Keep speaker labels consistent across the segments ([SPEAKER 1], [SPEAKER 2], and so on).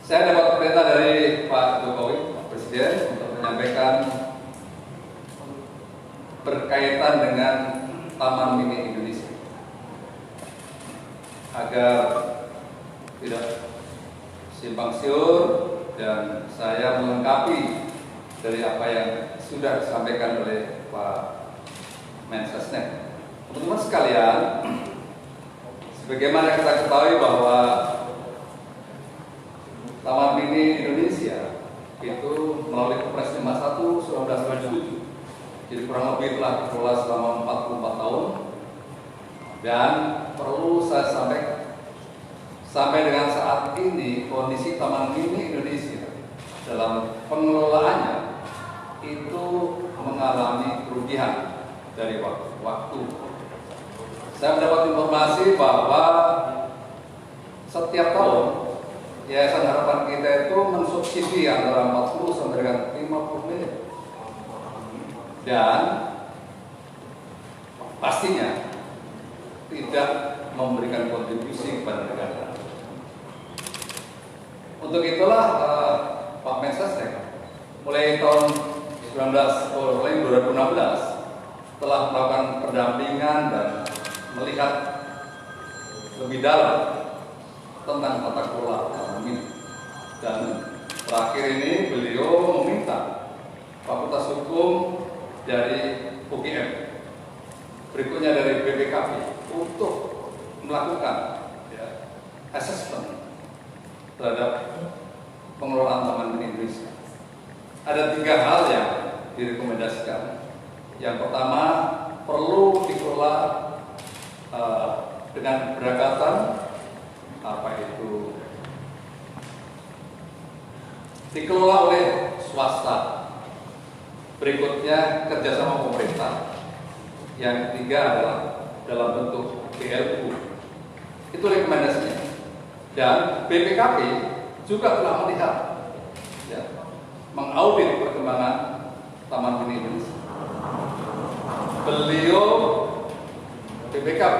[SPEAKER 1] Saya dapat perintah dari Pak Jokowi, Pak Presiden, untuk menyampaikan berkaitan dengan Taman Mini Indonesia agar tidak simpang siur dan saya melengkapi dari apa yang sudah disampaikan oleh Pak Mensesnek. Teman-teman sekalian, sebagaimana kita ketahui bahwa Taman Mini Indonesia itu melalui Kepres 51/1997, jadi kurang lebih telah dikelola selama 44 tahun, dan perlu saya sampaikan sampai dengan saat ini kondisi Taman Mini Indonesia dalam pengelolaannya itu mengalami kerugian dari waktu ke waktu. Saya mendapat informasi bahwa setiap tahun Yayasan Harapan Kita itu mensubsidi antara 40 sampai dengan 50 miliar. Dan pastinya tidak memberikan kontribusi kepada negara. Untuk itulah Pak Mensesnek mulai tahun 2016 telah melakukan pendampingan dan melihat lebih dalam tentang tata kelola taman mini. Dan terakhir ini beliau meminta Fakultas Hukum dari UGM, berikutnya dari BPKP untuk melakukan assessment terhadap pengelolaan Taman Mini Indonesia. Ada 3 hal yang direkomendasikan. Yang pertama, perlu dikelola dengan pendekatan dikelola oleh swasta. Berikutnya kerjasama pemerintah. Yang ketiga adalah dalam bentuk BLU. Itu rekomendasinya. Dan BPKP juga telah melihat, mengaudit perkembangan Taman Mini Indonesia. Beliau BPKP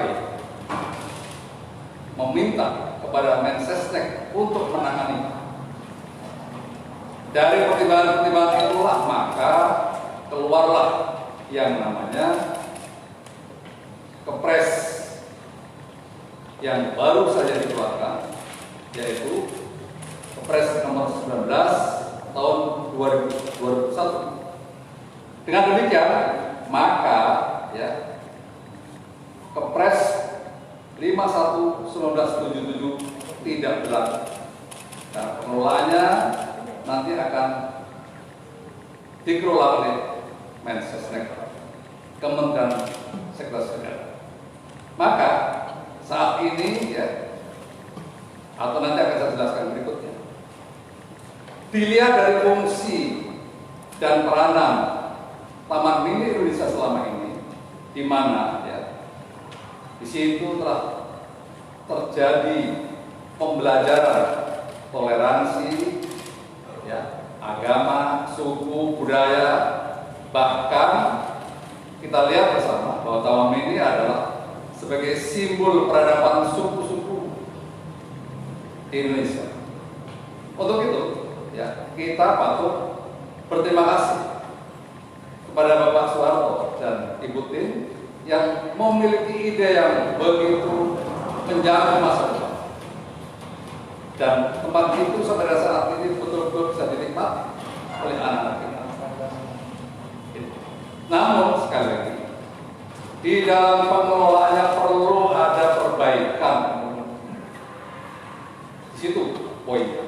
[SPEAKER 1] meminta kepada Mensesnek untuk menangani. Dari pertimbangan-pertimbangan itulah maka keluarlah yang namanya Kepres yang baru saja dikeluarkan, yaitu Kepres nomor 19 tahun 2021. Dengan demikian maka Kepres 51/1977 tidak berlaku. Nah, pengelolaannya nanti akan dikelola oleh Mensesnek, Kementerian Sekretaris Negara. Maka saat ini atau nanti akan saya jelaskan berikutnya, dilihat dari fungsi dan peranan Taman Mini Indonesia selama ini, di mana di situ telah terjadi pembelajaran toleransi, agama, suku, budaya, bahkan kita lihat bersama bahwa Taman Mini adalah sebagai simbol peradaban suku-suku di Indonesia. Untuk itu, kita patut berterima kasih kepada Bapak Soeharto dan Ibu Tin yang memiliki ide yang begitu menjaga masa depan. Dan tempat itu sampai saat ini betul-betul bisa dinikmati oleh anak-anak kita. Namun sekali lagi, di dalam pengelolaannya perlu ada perbaikan. Di situ poinnya.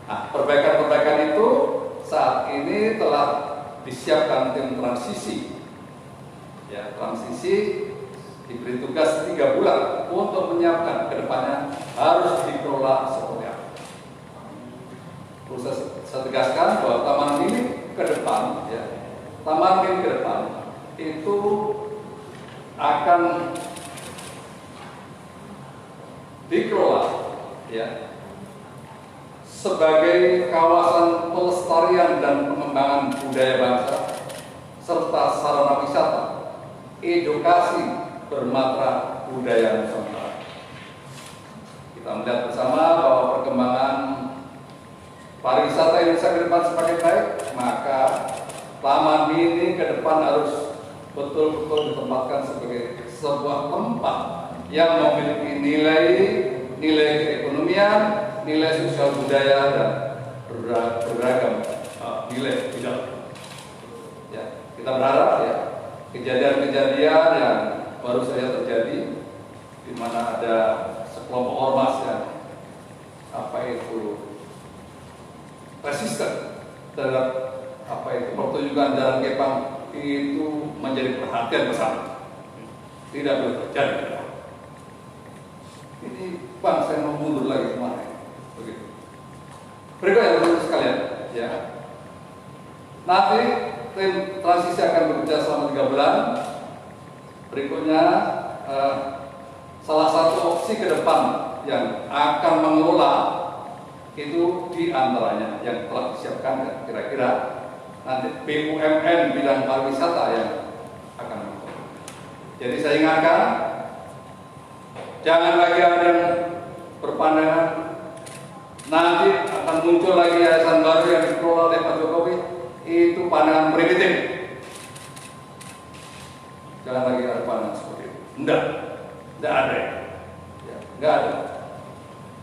[SPEAKER 1] Nah, perbaikan-perbaikan itu saat ini telah disiapkan tim transisi. Transisi diberi tugas 3 bulan untuk menyiapkan kedepannya harus dikelola seperti apa. Perlu saya tegaskan bahwa Taman Mini ke depan, Taman Mini ke depan itu akan dikelola sebagai kawasan pelestarian dan pengembangan budaya bangsa serta sarana wisata, edukasi bermatra budaya Nusantara. Kita melihat bersama bahwa perkembangan Indonesia ke depan semakin baik, maka Taman Mini ke depan harus betul-betul ditempatkan sebagai sebuah tempat yang memiliki nilai keekonomian, nilai sosial budaya, dan beragam nilai di dalam. Ya, kita berharap ya kejadian-kejadian yang baru saja terjadi, di mana ada sekelompok ormas yang resisten terhadap pertunjukan jalan kepang itu menjadi perhatian bersama. Tidak boleh terjadi. Ini bangsa yang mau mundur lagi kemarin. Begitu. Berikutnya teman-teman sekalian, ya. Nanti tim transisi akan bekerja selama 3 bulan. Berikutnya salah satu opsi ke depan yang akan mengelola itu diantaranya yang telah disiapkan kira-kira nanti BUMN bidang pariwisata yang akan mengelola. Jadi saya ingatkan, jangan lagi ada yang berpandangan nanti akan muncul lagi yayasan baru yang dikelola oleh Pak Jokowi, itu pandangan primitif. Jangan lagi ada pandangan seperti itu. Tidak ada ya, enggak ada.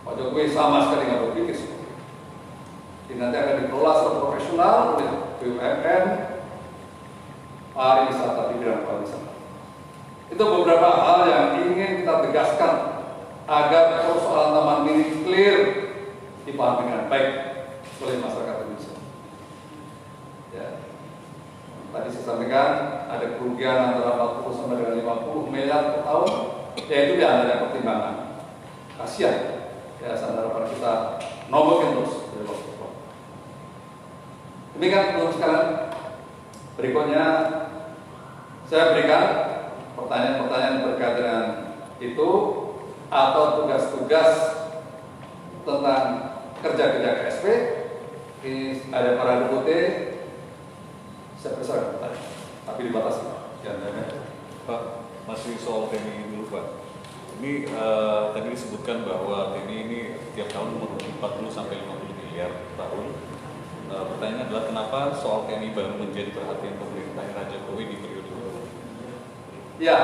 [SPEAKER 1] Pak Jokowi sama sekali nggak berpikir seperti itu. Jadi nanti akan dikelola secara profesional oleh BUMN pariwisata di bidang pariwisata. Itu beberapa hal yang ingin kita tegaskan agar persoalan Taman Mini clear dipahami dengan baik oleh masyarakat Indonesia. Ya. Tadi saya sampaikan ada kerugian antara 40 sampai dengan 50 miliar per tahun, yaitu di antara pertimbangan. Kasihan, Yayasan Harapan kita nombokin terus dari waktu ke waktu. Demikian teman-teman sekalian. Berikutnya saya berikan pertanyaan-pertanyaan berkaitan dengan itu atau tugas-tugas tentang kerja-kerja KSP. Ini ada para deputi. Saya persilakan bertanya, tapi dibatasi.
[SPEAKER 2] Pak, masih soal TNI dulu Pak. Ini tadi disebutkan bahwa TNI ini tiap tahun memenuhi 40 sampai 50 miliar per tahun. Pertanyaannya adalah kenapa soal TNI baru menjadi perhatian pemerintah Raja Jokowi di periode ini?
[SPEAKER 1] Ya,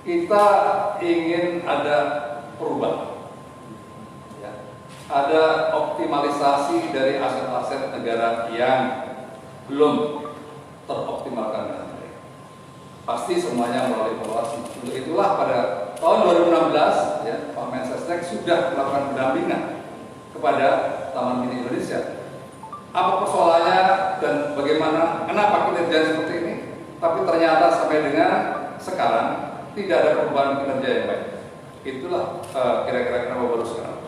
[SPEAKER 1] kita ingin ada perubahan. Ya. Ada optimalisasi dari aset-aset negara yang belum teroptimalkan dengan baik. Pasti semuanya melalui evaluasi. Untuk itulah pada tahun 2016 ya, Pak Mensesnek sudah melakukan pendampingan kepada Taman Mini Indonesia. Apa persoalannya dan bagaimana, kenapa kinerja seperti ini? Tapi ternyata sampai dengan sekarang tidak ada perubahan kinerja yang baik. Itulah kira-kira kenapa baru sekarang.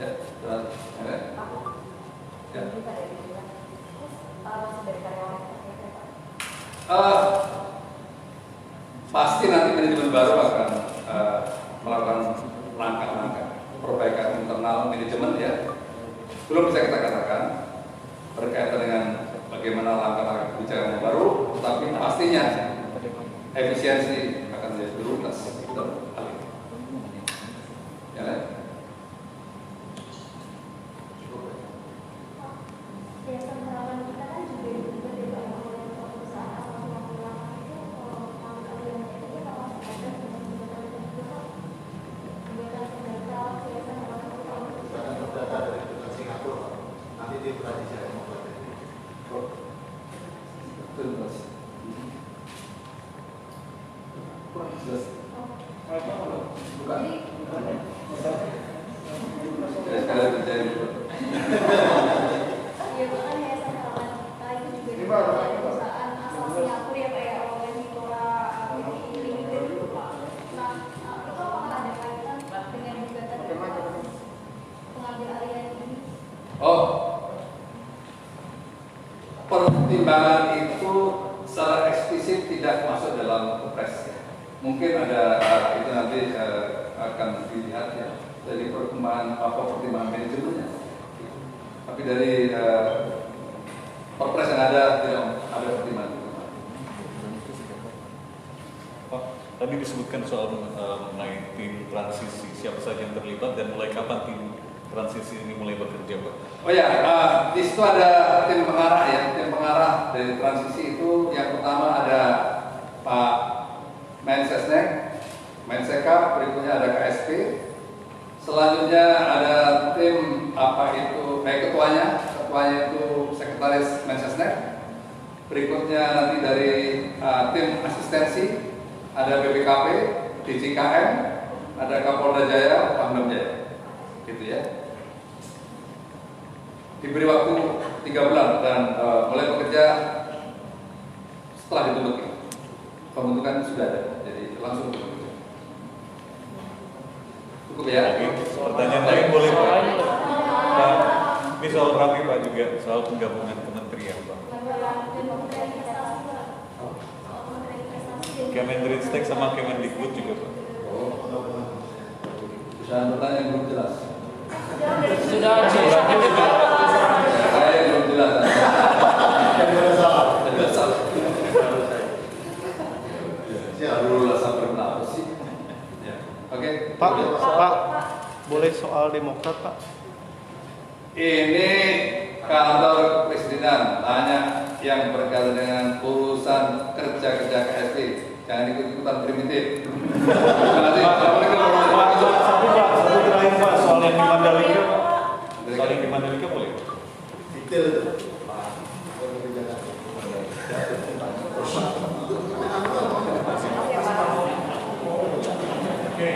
[SPEAKER 1] Ya, dan, ya. Pasti nanti manajemen baru akan melakukan langkah-langkah perbaikan internal manajemen ya. Belum bisa kita katakan berkaitan dengan bagaimana langkah-langkah kebijakan yang baru, tapi pastinya efisiensi akan menjadi prioritas dalam hal ini. Ya, kan? Pertimbangan itu secara eksplisit tidak masuk dalam kepres. Mungkin ada itu nanti akan dilihat ya dari perkembangan pertimbangan manajemennya. Tapi dari perpres yang ada tidak ada pertimbangan.
[SPEAKER 2] Pak, tadi disebutkan soal mengenai tim transisi, siapa saja yang terlibat dan mulai kapan tim transisi ini mulai bekerja, Pak?
[SPEAKER 1] Oh ya, di situ ada tim pengarah ya, tim pengarah dari transisi itu yang pertama ada Pak Mensesnek, Mensekap, berikutnya ada KSP, selanjutnya ada tim ketuanya itu Sekretaris Mensesnek, berikutnya nanti dari tim asistensi ada BPKP, DJKM, ada Kapolda Jaya, Pangdam Jaya, gitu ya. Diberi waktu 3 bulan dan mulai bekerja setelah dibentuk. Pembentukan sudah ada, jadi langsung bekerja. Cukup ya?
[SPEAKER 2] Pertanyaan lain boleh, Pak? Pak, ini soal Rami, Pak, juga soal penggabungan kementerian, Pak. Kemendristek sama Kemendikbud juga, Pak.
[SPEAKER 1] Jangan bertanya yang belum jelas.
[SPEAKER 3] Sudah.
[SPEAKER 1] Saya yang belum jelas. Oke.
[SPEAKER 4] Pak, boleh soal Demokrat, Pak?
[SPEAKER 1] Ini kantor kepresidenan, tanya yang berkaitan dengan urusan kerja KSP. Jangan ikut-ikutan primitif.
[SPEAKER 4] Satu terakhir, Pak, soal yang di Mandalika.
[SPEAKER 2] Soal yang di Mandalika boleh?
[SPEAKER 5] Detail itu.
[SPEAKER 2] Oke.